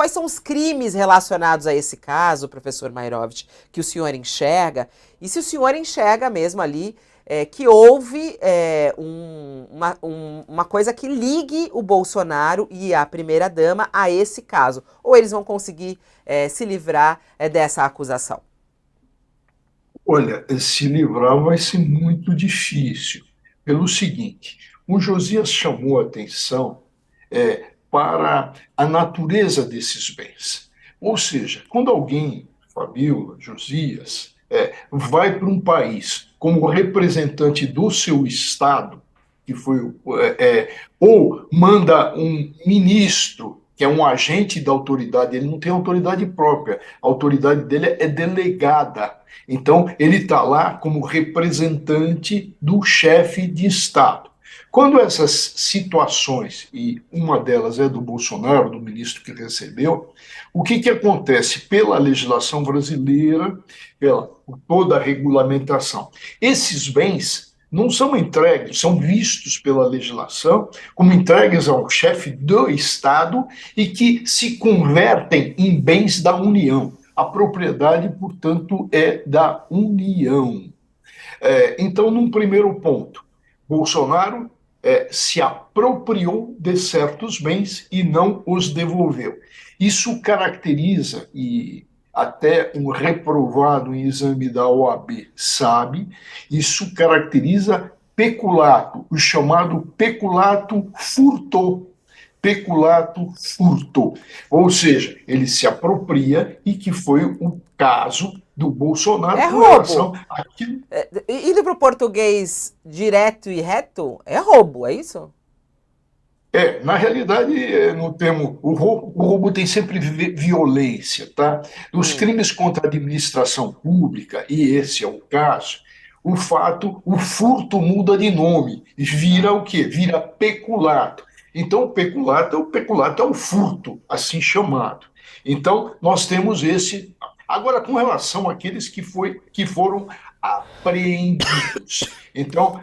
quais são os crimes relacionados a esse caso, professor Mairovich, que o senhor enxerga? E se o senhor enxerga mesmo ali que houve uma coisa que ligue o Bolsonaro e a primeira-dama a esse caso? Ou eles vão conseguir se livrar dessa acusação? Olha, se livrar vai ser muito difícil. Pelo seguinte, o Josias chamou a atenção para a natureza desses bens. Ou seja, quando alguém, Fabíola, Josias, vai para um país como representante do seu Estado, que foi, ou manda um ministro, que é um agente da autoridade, ele não tem autoridade própria, a autoridade dele é delegada. Então, ele está lá como representante do chefe de Estado. Quando essas situações, e uma delas é do Bolsonaro, do ministro que recebeu, o que acontece pela legislação brasileira, pela toda a regulamentação? Esses bens não são entregues, são vistos pela legislação como entregues ao chefe do Estado e que se convertem em bens da União. A propriedade, portanto, é da União. Então, num primeiro ponto, Bolsonaro se apropriou de certos bens e não os devolveu. Isso caracteriza, e até um reprovado em exame da OAB sabe, isso caracteriza peculato, o chamado peculato furto. Peculato furto. Ou seja, ele se apropria e que foi o caso do Bolsonaro É com relação roubo. àquilo. Indo para o português direto e reto, é roubo, é isso? Na realidade, no termo, o roubo tem sempre violência, tá? Nos Hum. crimes contra a administração pública, e esse é o caso, o furto muda de nome, vira Tá. o quê? Vira peculato. Então, o peculato é o furto, assim chamado. Então, nós temos esse. Agora, com relação àqueles que foram apreendidos. Então,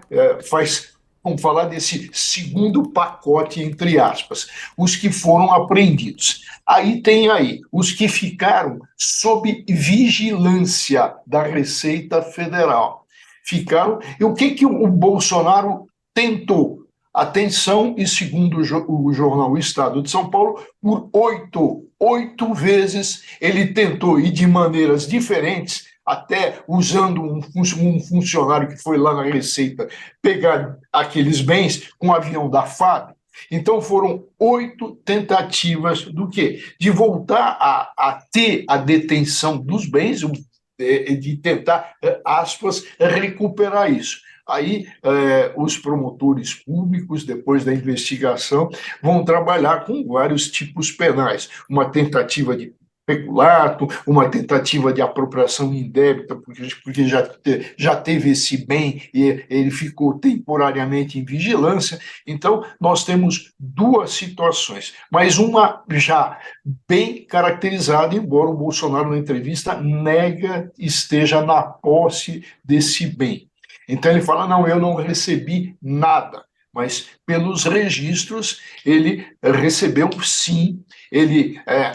vamos falar desse segundo pacote, entre aspas, os que foram apreendidos. Aí tem os que ficaram sob vigilância da Receita Federal. Ficaram. E o que o Bolsonaro tentou? Atenção, e segundo o jornal O Estado de São Paulo, por oito vezes ele tentou, e de maneiras diferentes, até usando um funcionário que foi lá na Receita pegar aqueles bens com um avião da FAB. Então foram 8 tentativas do quê? De voltar a ter a detenção dos bens, de tentar, aspas, recuperar isso. Aí, os promotores públicos, depois da investigação, vão trabalhar com vários tipos penais. Uma tentativa de peculato, uma tentativa de apropriação indébita, porque já teve esse bem e ele ficou temporariamente em vigilância. Então, nós temos duas situações, mas uma já bem caracterizada, embora o Bolsonaro, na entrevista, nega esteja na posse desse bem. Então ele fala, não, eu não recebi nada, mas pelos registros ele recebeu sim,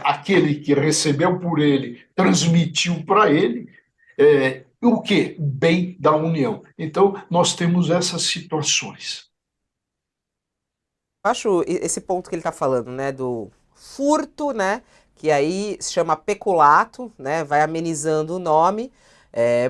aquele que recebeu por ele transmitiu para ele o quê? Bem da União. Então nós temos essas situações. Eu acho esse ponto que ele está falando, né, do furto, né, que aí se chama peculato, né, vai amenizando o nome,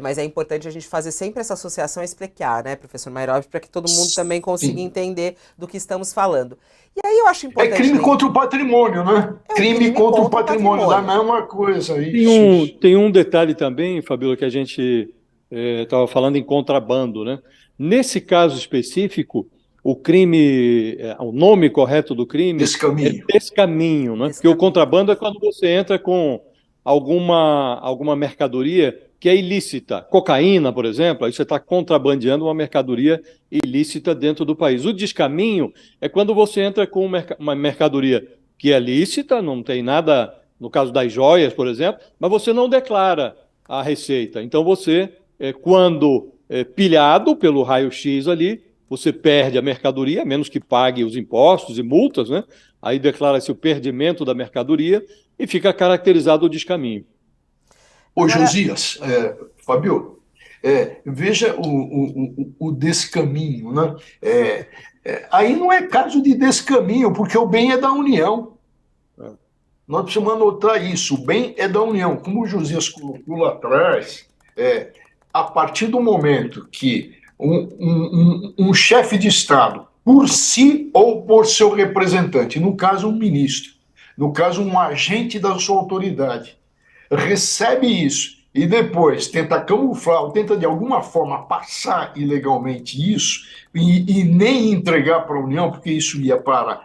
mas é importante a gente fazer sempre essa associação e explicar, né, professor Mairovich, para que todo mundo também consiga Sim. entender do que estamos falando. E aí eu acho É importante crime lembrar, contra o patrimônio, né? é um Crime crime contra o contra o patrimônio, da patrimônio. mesma coisa, Tem isso, um, isso. tem um detalhe também, Fabíola, que a gente estava falando em contrabando, né? Nesse caso específico, o crime, o nome correto do crime é Descaminho. descaminho, né? Desse Porque o caminho. contrabando é quando você entra com alguma mercadoria que é ilícita. Cocaína, por exemplo, aí você está contrabandeando uma mercadoria ilícita dentro do país. O descaminho é quando você entra com uma mercadoria que é lícita, não tem nada, no caso das joias, por exemplo, mas você não declara a receita. Então você, quando pilhado pelo raio-x ali, você perde a mercadoria, a menos que pague os impostos e multas, né? Aí declara-se o perdimento da mercadoria, e fica caracterizado o descaminho. Ô, Agora, Josias, Fabio, veja o descaminho, né? Aí não é caso de descaminho, porque o bem é da união. É. Nós precisamos anotar isso. O bem é da união. Como o Josias colocou lá atrás, a partir do momento que um chefe de Estado, por si ou por seu representante, no caso um ministro, no caso um agente da sua autoridade, recebe isso e depois tenta camuflar, ou tenta de alguma forma passar ilegalmente isso e nem entregar para a União, porque isso ia para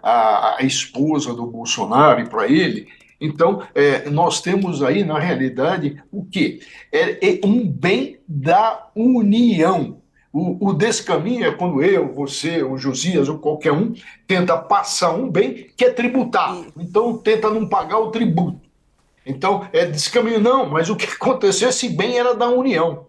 a esposa do Bolsonaro e para ele. Então, nós temos aí, na realidade, o quê? É um bem da União. O descaminho é quando eu, você, o Josias ou qualquer um tenta passar um bem que é tributável. e, Então, tenta não pagar o tributo. Então, descaminho não, mas o que aconteceu, esse bem era da União.